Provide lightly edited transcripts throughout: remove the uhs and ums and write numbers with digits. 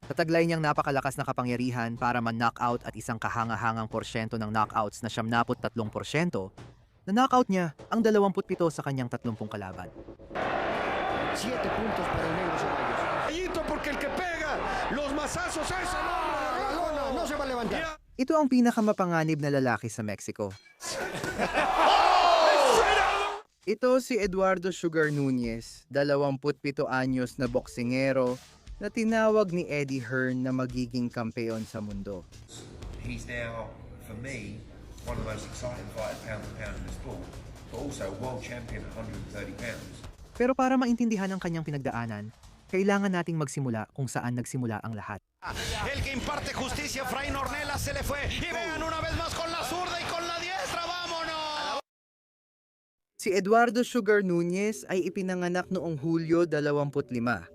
Sa taglay niyang napakalakas na kapangyarihan para man-knockout at isang kahanga-hangang porsyento ng knockouts na 73%, na-knockout niya ang 27 sa kanyang 30 kalaban. 7 puntos para el negro Ceballos. Porque el que pega los mazazos es el hombre de La lona no se va a levantar. Ito ang pinakamapanganib na lalaki sa Mexico. Ito si Eduardo Sugar Nunez, 27 anyos na boksingero na tinawag ni Eddie Hearn na magiging kampeon sa mundo. He's now, for me, one of the most exciting fighters pound for pound in the sport, but also world champion at 130 pounds. Pero para maintindihan ang kanyang pinagdaanan, kailangan nating magsimula kung saan nagsimula ang lahat. El que imparte justicia, Fray Ornelas, se le fue. Y vean una vez más con la zurda y con la diestra. ¡Vámonos! Si Eduardo Sugar Nunez ay ipinanganak noong Hulyo 25,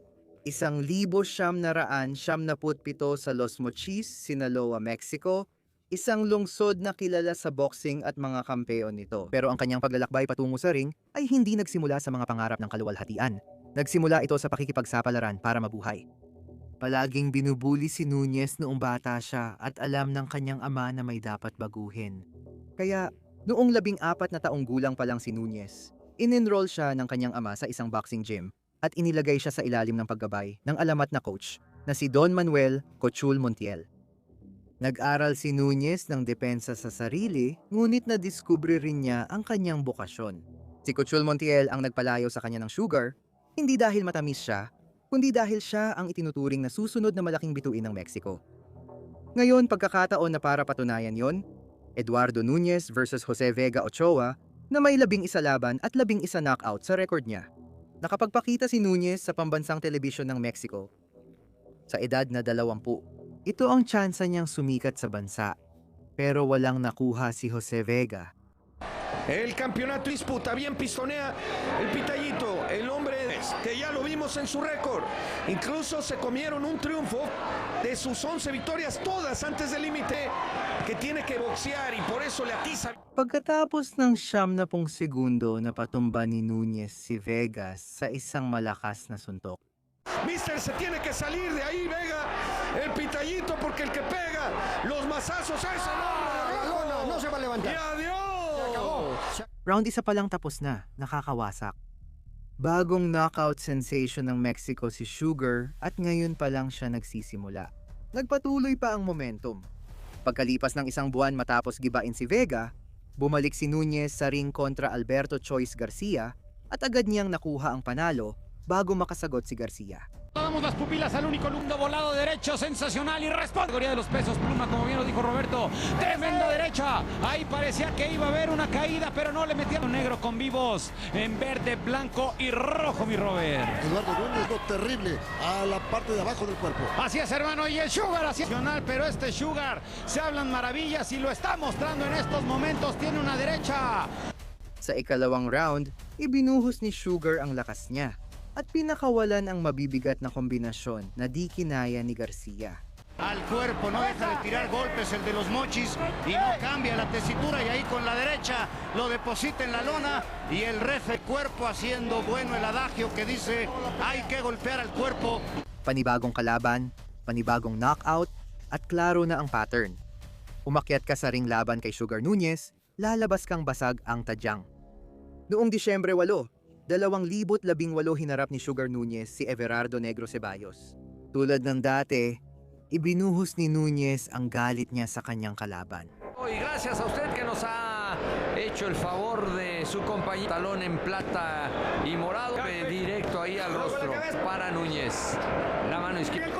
1977 sa Los Mochis, Sinaloa, Mexico, isang lungsod na kilala sa boxing at mga kampeon nito. Pero ang kanyang paglalakbay patungo sa ring ay hindi nagsimula sa mga pangarap ng kaluwalhatian. Nagsimula ito sa pakikipagsapalaran para mabuhay. Palaging binubuli si Nunez noong bata siya at alam ng kanyang ama na may dapat baguhin. Kaya noong 14 na taong gulang pa lang si Nunez, in-enroll siya ng kanyang ama sa isang boxing gym at inilagay siya sa ilalim ng paggabay ng alamat na coach na si Don Manuel Cochul Montiel. Nag-aral si Nunez ng depensa sa sarili, ngunit nadiskubre rin niya ang kanyang bokasyon. Si Cochul Montiel ang nagpalayo sa kanya ng Sugar, hindi dahil matamis siya, kundi dahil siya ang itinuturing na susunod na malaking bituin ng Mexico. Ngayon, pagkakataon na para patunayan yon, Eduardo Nunez versus Jose Vega Ochoa na may 11 laban at 11 knockout sa record niya. Nakapagpakita si Nunez sa pambansang telebisyon ng Mexico sa edad na 20. Ito ang tsansa niyang sumikat sa bansa, pero walang nakuha si Jose Vega. El campeonato disputa, bien pistonea el pitallito, el hombre que ya lo vimos en su récord. Incluso se comieron un triunfo de sus 11 victorias, todas antes del límite, que tiene que boxear y por eso le atiza. Pagkatapos ng 70 segundo na patumba ni Nunez si Vega sa isang malakas na suntok. Mister, se tiene que salir de ahí, Vega, el pitallito, porque el que pega los mazazos es el hombre de La lona no se va a y levantar. adiós. Round 1 pa lang tapos na, nakakawasak. Bagong knockout sensation ng Mexico si Sugar at ngayon pa lang siya nagsisimula. Nagpatuloy pa ang momentum. Pagkalipas ng isang buwan matapos gibain si Vega, bumalik si Nunez sa ring kontra Alberto Choice Garcia at agad niyang nakuha ang panalo bago makasagot si Garcia. Damos las pupilas al único lundo volado derecho, sensacional y responde. Categoría de los pesos pluma, como bien lo dijo Roberto. Tremenda derecha. Ahí parecía que iba a haber una caída, pero no le metieron negro con vivos en verde, blanco y rojo, mi Robert. Eduardo Núñez, lo terrible a la parte de abajo del cuerpo. Así es, hermano, y el Sugar así es. Pero este Sugar se hablan maravillas y lo está mostrando en estos momentos. Tiene una derecha. Sa ikalawang round, ibinuhos ni Sugar ang lakas niya at pinakawalan ang mabibigat na kombinasyon na di kinaya ni Garcia. Al cuerpo, no deja de tirar golpes el de los Mochis y no cambia la tesitura y ahí con la derecha lo deposita en la lona y el refe cuerpo haciendo bueno el adagio que dice hay que golpear al cuerpo. Panibagong kalaban, panibagong knockout, at klaro na ang pattern. Umakyat ka sa ring laban kay Sugar Nunez, lalabas kang basag ang tadyang. Noong Disyembre 8, 2018 hinarap ni Sugar Nunez si Everardo Negro Ceballos. Tulad ng dati, ibinuhos ni Nunez ang galit niya sa kanyang kalaban. Y gracias a usted que nos ha hecho el favor de su compañía. Talón en plata y morado, directo ahí al rostro para Núñez. La mano izquierda.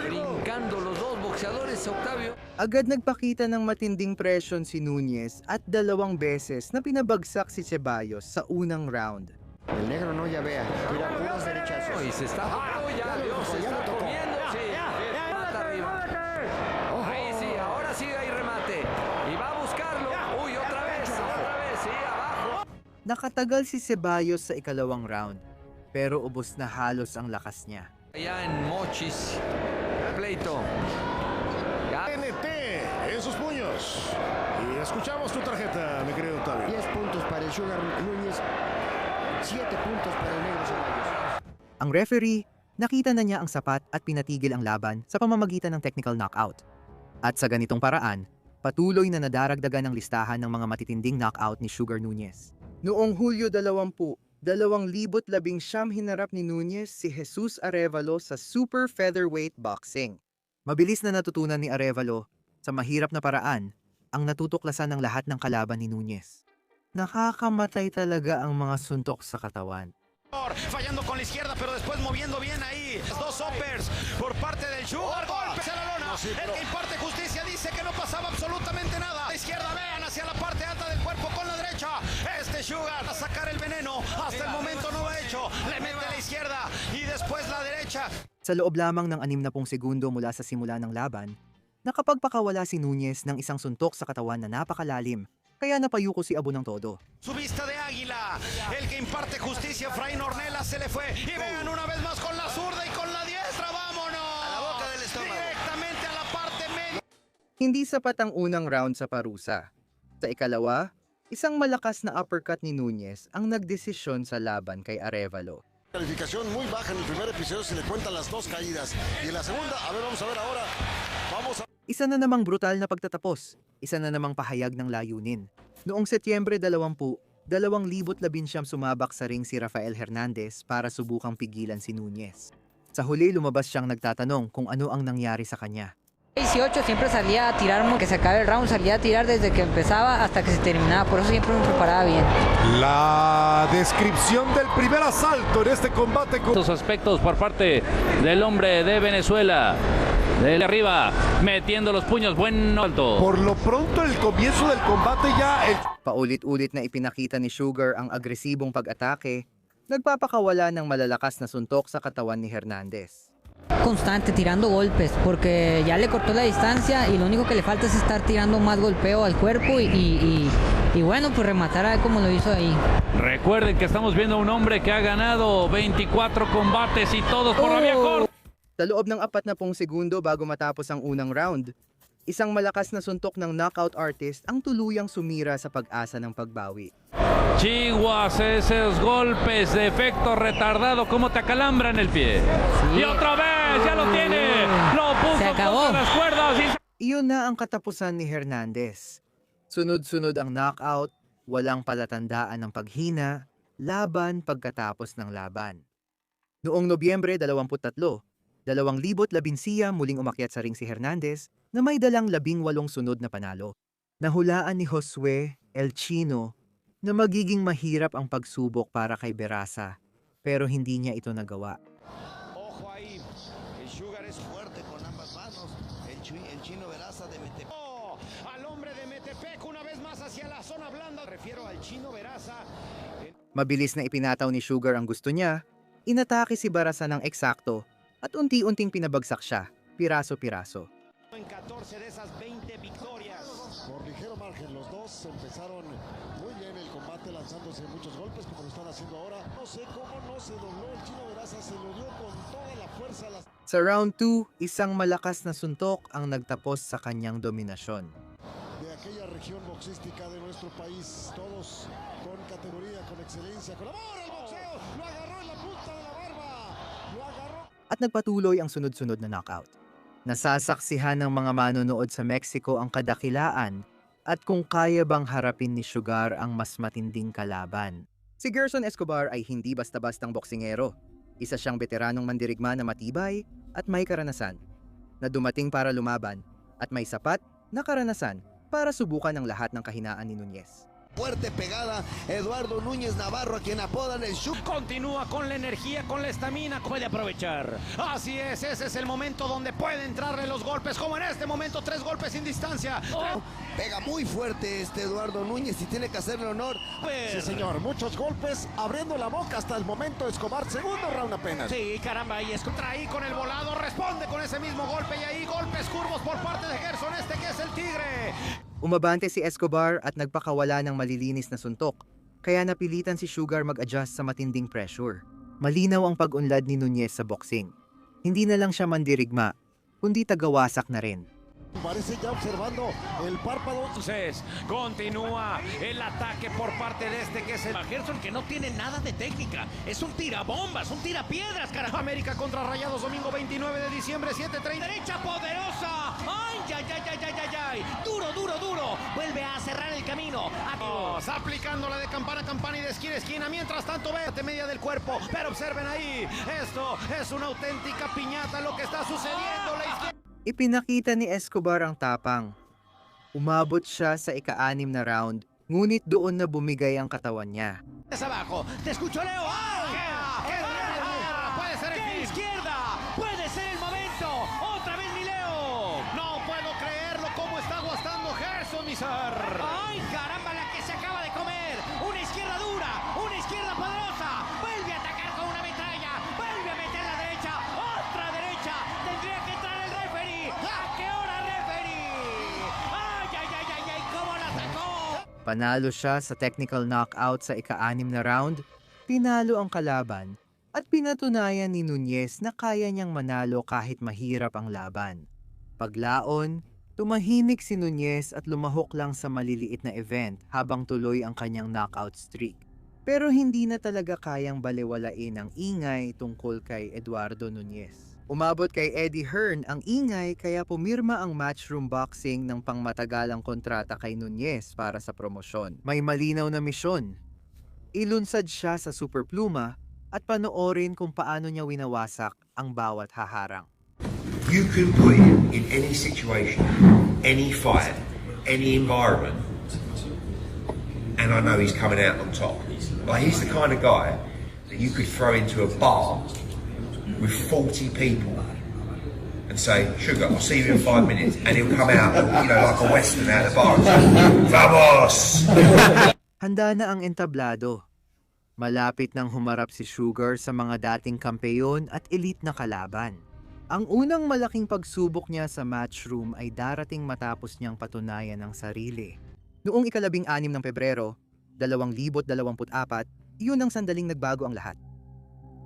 Brincando los dos boxeadores, Octavio. Agad nagpakita ng matinding presyon si Nunez at 2 beses na pinabagsak si Ceballos sa unang round. El negro no ya vea, tira puros derechazos. Y se está ya, Dios, se está comiendo. Sí, mata arriba. Ahí sí, ahora sí hay remate. Y va a buscarlo. Uy, otra vez, sí, abajo. Nakatagal si Ceballos sa ikalawang round, pero ubos na halos ang lakas niya. Allá en Mochis, pleito. TNT en sus puños. Y escuchamos tu tarjeta, mi querido Octavio. 10 puntos para el Sugar Núñez, 7 puntos para el negro Ceballos. Ang referee, Nakita na niya ang sapat at pinatigil ang laban sa pamamagitan ng technical knockout. At sa ganitong paraan, patuloy na nadaragdagan ang listahan ng mga matitinding knockout ni Sugar Nunez. Noong Hulyo 2019 hinarap ni Nunez si Jesus Arevalo sa super featherweight boxing. Mabilis na natutunan ni Arevalo sa mahirap na paraan ang natutuklasan ng lahat ng kalaban ni Nunez. Nakakamatay talaga ang mga suntok sa katawan. Fallando con la izquierda, pero después moviendo bien ahí. Dos uppers por parte del Sugar. Golpes a la lona. El que imparte justicia dice que no pasaba absolutamente nada. La izquierda, vean hacia la parte alta del cuerpo con la derecha. Este Sugar a sacar el veneno. Hasta el momento no lo ha hecho. Le mete la izquierda y después la derecha. Sa loob lamang ng 60 segundo mula sa simula ng laban, nakapagpakawala si Nunez ng isang suntok sa katawan na napakalalim, kaya napayuko si Abu ng todo. Su vista de águila. El que imparte justicia, Efraín Ornelas, se le fue. Y vean una vez más con la zurda y con la diestra. ¡Vámonos! A la boca del estómago. Directamente a la parte media. Hindi sapat ang unang round sa parusa. Sa ikalawa, isang malakas na uppercut ni Nunez ang nagdesisyon sa laban kay Arevalo. Calificación muy baja en el primer episodio, se le cuentan las dos caídas. Y en la segunda, vamos a ver ahora. Isa na namang brutal na pagtatapos, isa na namang pahayag ng layunin. Noong Setyembre 2019 sumabak sa ring si Rafael Hernandez para subukang pigilan si Nunez. Sa huli lumabas siyang nagtatanong kung ano ang nangyari sa kanya. 18 siempre salía a tirar, que se acabe el round, salía a tirar desde que empezaba hasta que se terminaba, por eso siempre me preparaba bien. La descripción del primer asalto en este combate. Estos aspectos por parte del hombre de Venezuela. De arriba, metiendo los puños, buen alto. Por lo pronto, el comienzo del combate ya... Paulit-ulit na ipinakita ni Sugar ang agresibong pag-atake, nagpapakawala ng malalakas na suntok sa katawan ni Hernandez. Constante tirando golpes, porque ya le cortó la distancia y lo único que le falta es estar tirando más golpeo al cuerpo y bueno, pues rematar a como lo hizo ahí. Recuerden que estamos viendo a un hombre que ha ganado 24 combates y todos por la vía corta. Sa loob ng 40 segundo bago matapos ang unang round, isang malakas na suntok ng knockout artist ang tuluyang sumira sa pag-asa ng pagbawi. Chiguas, esos golpes de efecto retardado, como te acalambran el pie. Sí. Y otra vez, ya lo tiene. Lo puso contra las cuerdas. Iyon na ang katapusan ni Hernandez. Sunod-sunod ang knockout, walang palatandaan ng paghina, laban pagkatapos ng laban. Noong Nobyembre 23, 2011 muling umakyat sa ring si Hernandez na may dalang 18 sunod na panalo. Nahulaan ni Josue El Chino na magiging mahirap ang pagsubok para kay Berasa, pero hindi niya ito nagawa. Ojo ahí, el Sugar es fuerte con ambas manos. El Chino Berasa de Metepec. Al hombre de Metepec una vez más hacia la zona blanda. Refiero al Chino Berasa. Mabilis na ipinataw ni Sugar ang gusto niya, inatake si Berasa ng eksakto at unti-unting pinabagsak siya, piraso-piraso. En 14 de esas 20 victorias. Por ligero margen, los dos empezaron muy bien el combate lanzándose muchos golpes como lo están haciendo ahora. No sé cómo no se dobló el Chino Berasa, se lo dio con toda la fuerza. Sa round 2, isang malakas na suntok ang nagtapos sa kanyang dominasyon. De aquella región boxística de nuestro país, todos con categoría, con excelencia, con amor al boxeo, lo agarró en la punta de la barba, lo agarró. At nagpatuloy ang sunod-sunod na knockout. Nasasaksihan ng mga manonood sa Mexico ang kadakilaan at kung kaya bang harapin ni Sugar ang mas matinding kalaban. Si Gerson Escobar ay hindi basta-bastang boksingero. Isa siyang veteranong mandirigma na matibay at may karanasan, na dumating para lumaban at may sapat na karanasan para subukan ang lahat ng kahinaan ni Nunez. Fuerte pegada, Eduardo Núñez Navarro, a quien apodan el Sugar. Continúa con la energía, con la estamina, puede aprovechar. Así es, ese es el momento donde puede entrarle los golpes, como en este momento, 3 golpes sin distancia. Pega muy fuerte este Eduardo Núñez y tiene que hacerle honor. Sí, señor, muchos golpes, abriendo la boca hasta el momento Escobar, segundo round apenas. Sí, caramba, y contra ahí con el volado, responde con ese mismo golpe y ahí golpes curvos por parte de Gerson, este que es el Tigre. Umabante si Escobar at nagpakawala ng malilinis na suntok, kaya napilitan si Sugar mag-adjust sa matinding pressure. Malinaw ang pag-unlad ni Nunez sa boxing. Hindi na lang siya mandirigma, kundi tagawasak na rin. Parece ya observando el párpado. Entonces, continúa el ataque por parte de este que es el Gerson, que no tiene nada de técnica. Es un tirabombas, un tirapiedras, carajo. América contra Rayados, domingo 29 de diciembre, 7:30. Derecha poderosa. ¡Ay, ay, ay, ay, ay, ay, ay! Duro, duro, duro. Vuelve a cerrar el camino. Aplicando la de campana a campana y de esquina a esquina. Mientras tanto, vete media del cuerpo. Pero observen ahí, esto es una auténtica piñata lo que está sucediendo. La izquierda. Ipinakita ni Escobar ang tapang. Umabot siya sa ika-6 na round, ngunit doon na bumigay ang katawan niya. Abajo, te escucho, Leo. Puede ser el fin. Izquierda, puede ser el momento. Otra vez mi Leo. No puedo creerlo, cómo está aguantando Gerson, mi ser. Ay, caramba, la que se acaba de comer. Una izquierda dura, una izquierda poderosa. Vuelve a atacar con una metralla. Vuelve a meter la derecha. Otra derecha. Tendría que entrar el referee. ¿A qué hora, referee? Ay, ay, ay, ay, ay, cómo la atacó. Panalo siya sa technical knockout sa ika-6 na round, tinalo ang kalaban, at pinatunayan ni Nuñez na kaya niyang manalo kahit mahirap ang laban. Paglaon, tumahimik si Nuñez at lumahok lang sa maliliit na event habang tuloy ang kanyang knockout streak. Pero hindi na talaga kayang balewalain ang ingay tungkol kay Eduardo Nuñez. Umabot kay Eddie Hearn ang ingay kaya pumirma ang Matchroom Boxing ng pangmatagalang kontrata kay Nuñez para sa promosyon. May malinaw na misyon. Ilunsad siya sa Super Pluma at panoorin kung paano niya winawasak ang bawat haharang. You can put him in any situation, any fight, any environment, and I know he's coming out on top. Like, he's the kind of guy that you could throw into a bar with 40 people and say, "Sugar, I'll see you in 5 minutes," and he'll come out, like a Western out of the bar and say, "Vamos!" Handa na ang entablado. Malapit nang humarap si Sugar sa mga dating kampeyon at elite na kalaban. Ang unang malaking pagsubok niya sa Matchroom ay darating matapos niyang patunayan ang sarili. Noong ika-16 ng Pebrero, 2024, iyon ang sandaling nagbago ang lahat.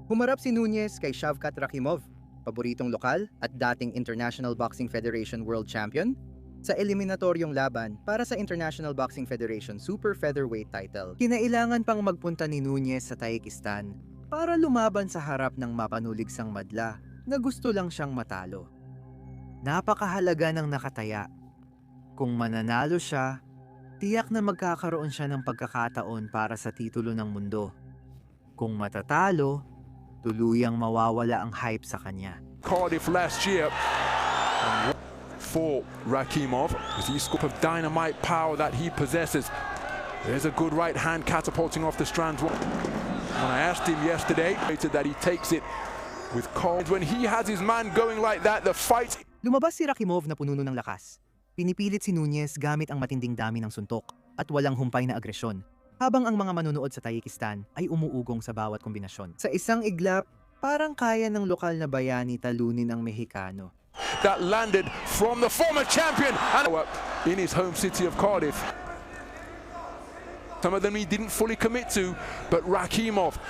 Humarap si Nuñez kay Shavkat Rakhimov, paboritong lokal at dating International Boxing Federation World Champion, sa eliminatoryong laban para sa International Boxing Federation Super Featherweight title. Kinailangan pang magpunta ni Nuñez sa Tajikistan para lumaban sa harap ng mapanuligsang madla na gusto lang siyang matalo. Napakahalaga ng nakataya. Kung mananalo siya, tiyak na magkakaroon siya ng pagkakataon para sa titulo ng mundo. Kung matatalo, tuluyang mawawala ang hype sa kanya. Cardiff last year for Rakhimov, with the scoop of dynamite power that he possesses. There's a good right hand catapulting off the strands. When I asked him yesterday, that he takes it with cold. When he has his man going like that, the fight. Lumabas si Rakhimov na pununo ng lakas. Pinipilit si Nuñez gamit ang matinding dami ng suntok at walang humpay na agresyon, habang ang mga manunood sa Tajikistan ay umuugong sa bawat kombinasyon. Sa isang iglap, parang kaya ng lokal na bayani talunin ang Mexicano. That landed from the former champion and in his home city of Cardiff. Some of them he didn't fully commit to, but Rakhimov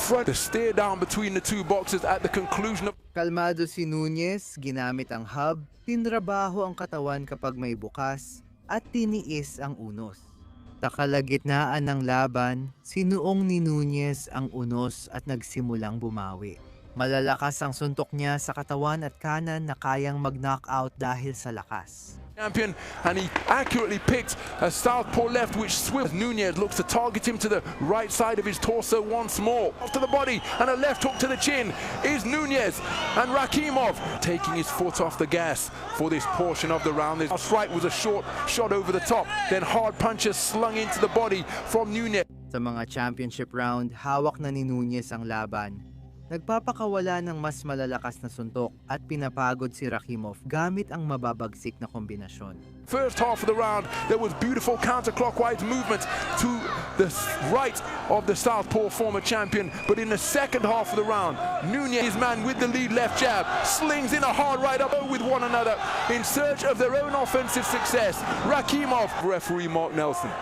front the stare down between the two boxers at the conclusion of. Kalmado si Nuñez, ginamit ang hub, tinrabaho ang katawan kapag may bukas, at tiniis ang unos. Sa kalagitnaan ng laban, sinuong ni Nuñez ang unos at nagsimulang bumawi. Malalakas ang suntok niya sa katawan at kanan na kayang mag-knockout dahil sa lakas. Champion, and he accurately picked a southpaw left which swift. Nuñez looks to target him to the right side of his torso once more. Off to the body and a left hook to the chin is Nuñez, and Rakhimov taking his foot off the gas for this portion of the round. This strike was a short shot over the top, then hard punches slung into the body from Nuñez. Sa mga championship round, hawak na ni Nuñez ang laban. Nagpapakawala ng mas malalakas na suntok at pinapagod si Rakhimov gamit ang mababagsik na kombinasyon. First half of the round, there was beautiful counterclockwise movement to the right of the southpaw former champion, but in the second half of the round, Nuñez, his man with the lead left jab, slings in a hard right up with one another in search of their own offensive success. Rakhimov, referee Mark Nelson.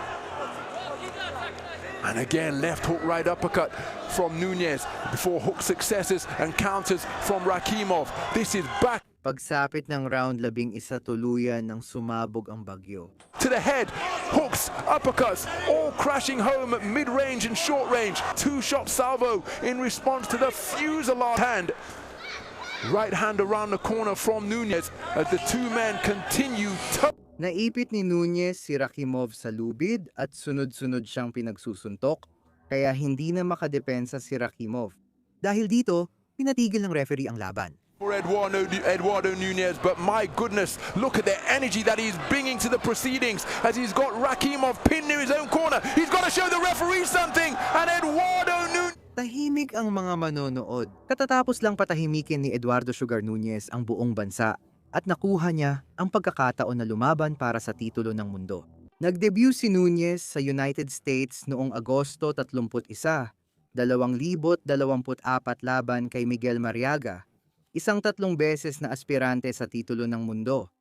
And again, left hook, right uppercut from Nuñez before hook successes and counters from Rakhimov. This is back. Pagsapit ng round 11, tuluyan ng sumabog ang bagyo. To the head, hooks, uppercuts, all crashing home at mid-range and short range. Two-shot salvo in response to the Fusillade hand. Right hand around the corner from Nunes as the two men continue to... Naipit ni Nunes si Rakhimov sa lubid at sunod-sunod siyang pinagsusuntok, kaya hindi na makadepensa si Rakhimov. Dahil dito, pinatigil ng referee ang laban. For Eduardo Nunes, but my goodness, look at the energy that he's bringing to the proceedings as he's got Rakhimov pinned near his own corner. He's got to show the referee something, and Eduardo Nunes... Tahimik ang mga manonood. Katatapos lang patahimikin ni Eduardo Sugar Nunes ang buong bansa at nakuha niya ang pagkakataon na lumaban para sa titulo ng mundo. Nag-debut si Nunes sa United States noong Agosto 31, 2024 laban kay Miguel Mariaga, isang 3 beses na aspirante sa titulo ng mundo,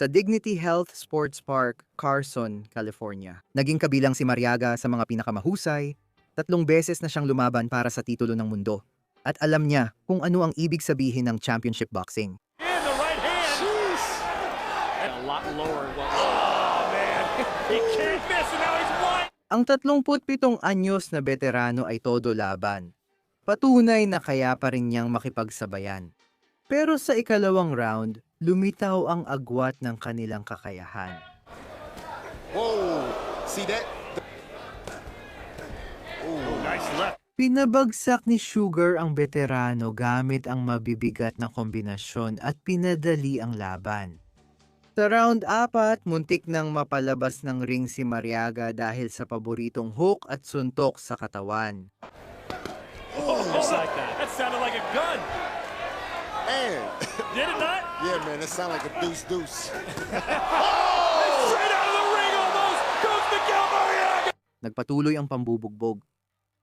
sa Dignity Health Sports Park, Carson, California. Naging kabilang si Mariaga sa mga pinakamahusay, 3 beses na siyang lumaban para sa titulo ng mundo. At alam niya kung ano ang ibig sabihin ng championship boxing. In the right hand. Jeez. A lot lower. Oh, man. He can't miss and now he's wide. Ang 37 anyos na veterano ay todo laban. Patunay na kaya pa rin niyang makipagsabayan. Pero sa ikalawang round, lumitaw ang agwat ng kanilang kakayahan. Whoa, see that? Nice left. Pinabagsak ni Sugar ang veterano gamit ang mabibigat na kombinasyon at pinadali ang laban. Sa round 4, muntik nang mapalabas ng ring si Mariaga dahil sa paboritong hook at suntok sa katawan. Oh, just like that. That sounded like a gun. And Did it not? yeah, man, that sounded like a deuce. Straight out of the ring almost goes Miguel Mariaga. Nagpatuloy ang pambubugbog.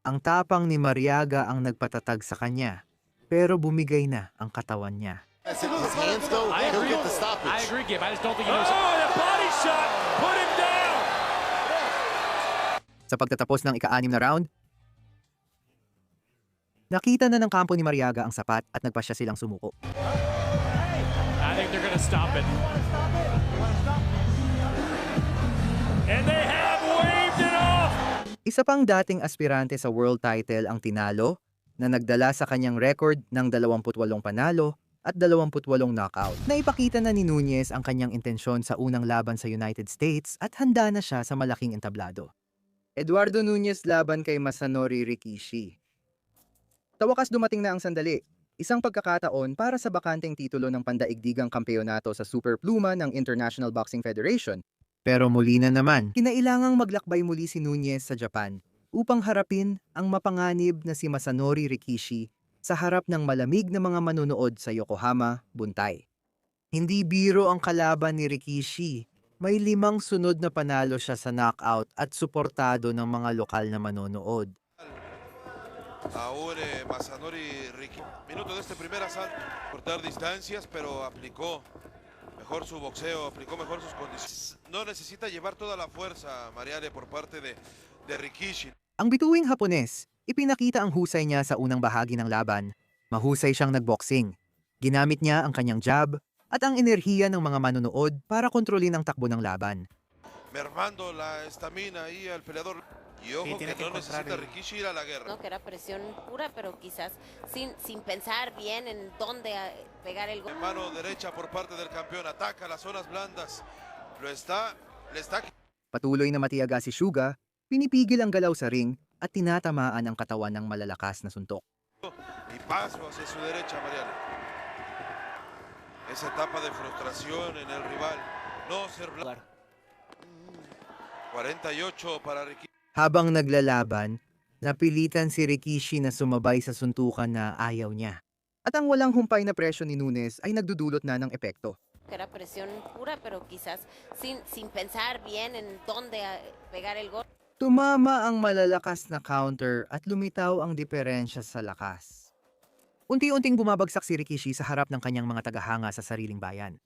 Ang tapang ni Mariaga ang nagpatatag sa kanya, pero bumigay na ang katawan niya. His hands go, he'll get the stoppage. I agree, Gib. I just don't think he knows. Oh, the body shot put him down. Sa pagtatapos ng ika-6 na round, nakita na ng kampo ni Mariaga ang sapat at nagpasya silang sumuko. I think they're gonna stop it. And they have waved it off. Isa pang dating aspirante sa world title ang tinalo na nagdala sa kanyang record ng 28 panalo at 28 knockout. Naipakita na ni Nunes ang kanyang intensyon sa unang laban sa United States at handa na siya sa malaking entablado. Eduardo Nunes laban kay Masanori Rikishi. Sa wakas dumating na ang sandali, isang pagkakataon para sa bakanteng titulo ng pandaigdigang kampeonato sa Super Pluma ng International Boxing Federation. Pero muli na naman, kinailangang maglakbay muli si Nunes sa Japan upang harapin ang mapanganib na si Masanori Rikishi sa harap ng malamig na mga manonood sa Yokohama, Buntay. Hindi biro ang kalaban ni Rikishi. May 5 sunod na panalo siya sa knockout at suportado ng mga lokal na manonood. Aún Masanori Rikishi, minuto de este primer asalto, cortar distancias, pero aplicó mejor su boxeo, aplicó mejor sus condiciones. No necesita llevar toda la fuerza, Mariale, por parte de Rikishi. Ang bituing Hapones, ipinakita ang husay niya sa unang bahagi ng laban. Mahusay siyang nagboxing. Ginamit niya ang kanyang jab at ang enerhiya ng mga manonood para kontrolin ang takbo ng laban. Mermando la estamina y el peleador. Y ojo que no necesita Rikishi ir a la guerra. No, que era presión pura, pero quizás sin pensar bien en dónde pegar el gol. Mano derecha por parte del campeón, ataca las zonas blandas. Le está... Patuloy na matiyaga si Suga, pinipigil ang galaw sa ring at tinatamaan ang katawan ng malalakas na suntok. Y paso hacia su derecha, Mariale. Esa etapa de frustración en el rival. No ser blanco. 48 para Rikishi. Habang naglalaban, napilitan si Rikishi na sumabay sa suntukan na ayaw niya. At ang walang humpay na presyo ni Nunes ay nagdudulot na ng epekto. Que era presión pura, pero quizás sin pensar bien en dónde pegar el gol. Tumama ang malalakas na counter at lumitaw ang diferensya sa lakas. Unti-unting bumabagsak si Rikishi sa harap ng kanyang mga tagahanga sa sariling bayan.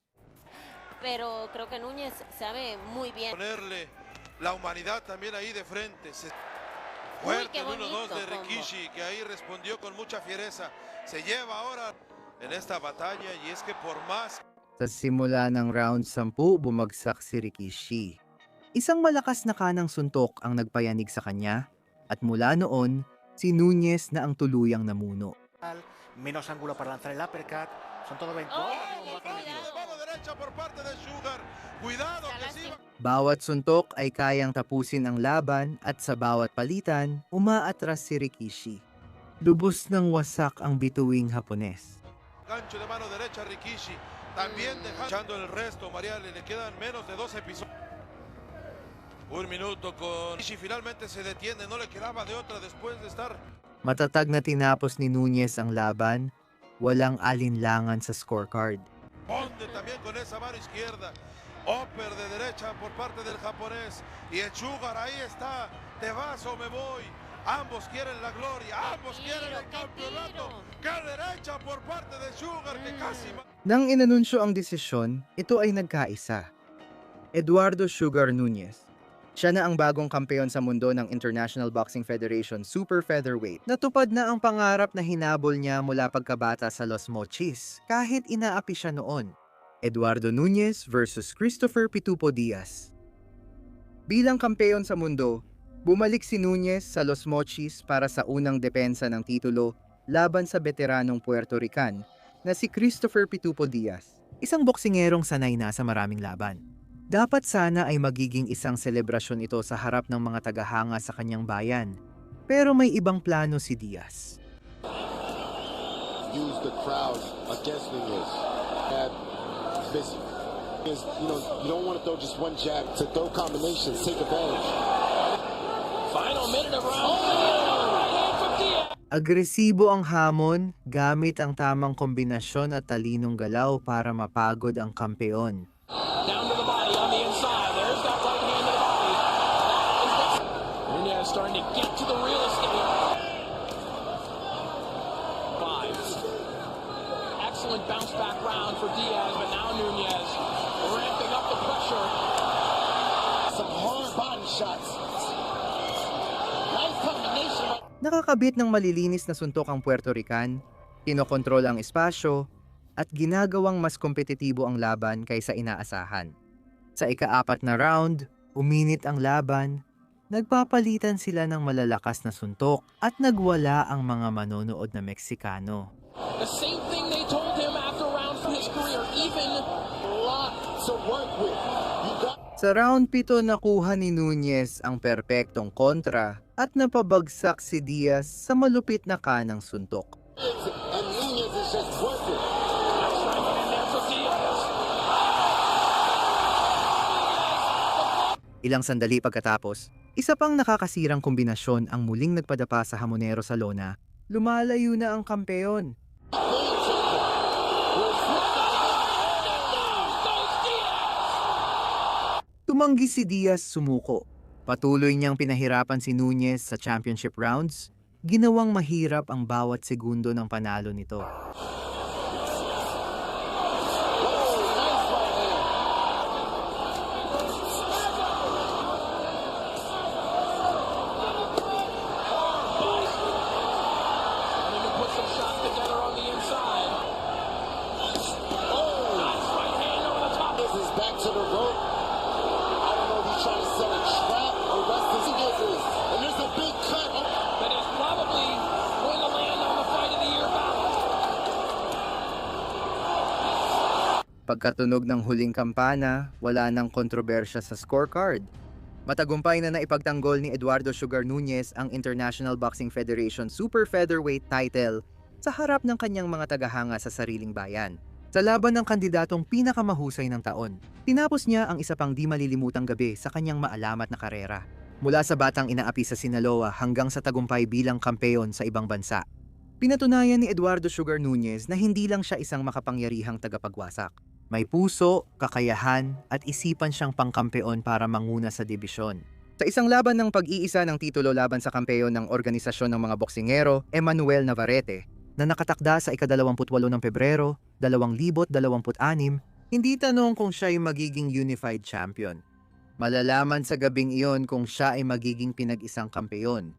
Pero creo que Núñez sabe muy bien. Ponerle la humanidad también ahí de frente. Fuerte el 1-2 de Rikishi, que ahí respondió con mucha fiereza. Se lleva ahora en esta batalla y es que por más Sa simula ng round 10, bumagsak si Rikishi. Isang malakas na kanang suntok ang nagpayanig sa kanya at mula noon, si Nuñez na ang tuluyang namuno. Menos ángulo para lanzar el uppercut. Son todo 20. mano derecha por parte de Sugar. Cuidado que sí va. Bawat suntok ay kayang tapusin ang laban at sa bawat palitan, umaatras si Rikishi. Lubos ng wasak ang bituing Hapones. Gancho de mano derecha Rikishi. También dejando el resto, Mariale. Le quedan menos de 2 episodios. Un minuto con Rikishi. Finalmente se detiene. No le quedaba de otra después de estar. Matatag na tinapos ni Nuñez ang laban, walang alinlangan sa scorecard. Ponte también con esa mano izquierda. Upper de derecha por parte del japonés. Y el Sugar ahí está. ¿Te vas o me voy? Ambos quieren la gloria. Ambos quieren el campeonato. ¡Qué derecha por parte de Sugar! Que casi... Nang inanunsyo ang desisyon, ito ay nagkaisa. Eduardo Sugar Nuñez. Siya na ang bagong kampeon sa mundo ng International Boxing Federation Super Featherweight. Natupad na ang pangarap na hinabol niya mula pagkabata sa Los Mochis, kahit inaapi siya noon. Eduardo Nuñez versus Christopher Pitufo Diaz. Bilang kampeon sa mundo, bumalik si Nuñez sa Los Mochis para sa unang depensa ng titulo laban sa veteranong Puerto Rican na si Christopher Pitufo Diaz, isang boksingerong sanay na sa maraming laban. Dapat sana ay magiging isang selebrasyon ito sa harap ng mga tagahanga sa kanyang bayan. Pero may ibang plano si Diaz. Use the crowd against Nuñez. Busy. Because, you don't want to throw just one jab. To throw combinations, take advantage. Final minute of round. Agresibo ang hamon gamit ang tamang kombinasyon at talinong galaw para mapagod ang kampeon. Down to the body on the inside. There's that right hand to the body. Nuñez starting to get to the real estate. 5. Excellent bounce back round for Diaz, but now Nuñez ramping up the pressure. Some hard body shots. Nice combination. Nakakabit ng malilinis na suntok ang Puerto Rican, kinokontrol ang espasyo, at ginagawang mas kompetitibo ang laban kaysa inaasahan. Sa ika-4 na round, uminit ang laban, nagpapalitan sila ng malalakas na suntok at nagwala ang mga manonood na Meksikano. The same thing they told him after round for his career, even lot to work with. Sa round 7 nakuha ni Nuñez ang perpektong kontra at napabagsak si Diaz sa malupit na kanang suntok. And Nuñez is just working. Ilang sandali pagkatapos, isa pang nakakasirang kombinasyon ang muling nagpadapa sa hamonero sa lona, lumalayo na ang kampeon. Tumanggi si Diaz, sumuko. Patuloy niyang pinahirapan si Nuñez sa championship rounds, ginawang mahirap ang bawat segundo ng panalo nito. Pagkatunog ng huling kampana, wala nang kontrobersya sa scorecard. Matagumpay na naipagtanggol ni Eduardo Sugar Nuñez ang International Boxing Federation Super Featherweight title sa harap ng kanyang mga tagahanga sa sariling bayan. Sa laban ng kandidatong pinakamahusay ng taon, tinapos niya ang isa pang di malilimutang gabi sa kanyang maalamat na karera. Mula sa batang inaapi sa Sinaloa hanggang sa tagumpay bilang kampeon sa ibang bansa. Pinatunayan ni Eduardo Sugar Nuñez na hindi lang siya isang makapangyarihang tagapagwasak. May puso, kakayahan, at isipan siyang pangkampeon para manguna sa dibisyon. Sa isang laban ng pag-iisa ng titulo laban sa kampeon ng Organisasyon ng mga Boksingero, Emmanuel Navarrete, na nakatakda sa ika-28 ng Pebrero, 2026, hindi tanong kung siya ay magiging unified champion. Malalaman sa gabing iyon kung siya ay magiging pinag-isang kampeon.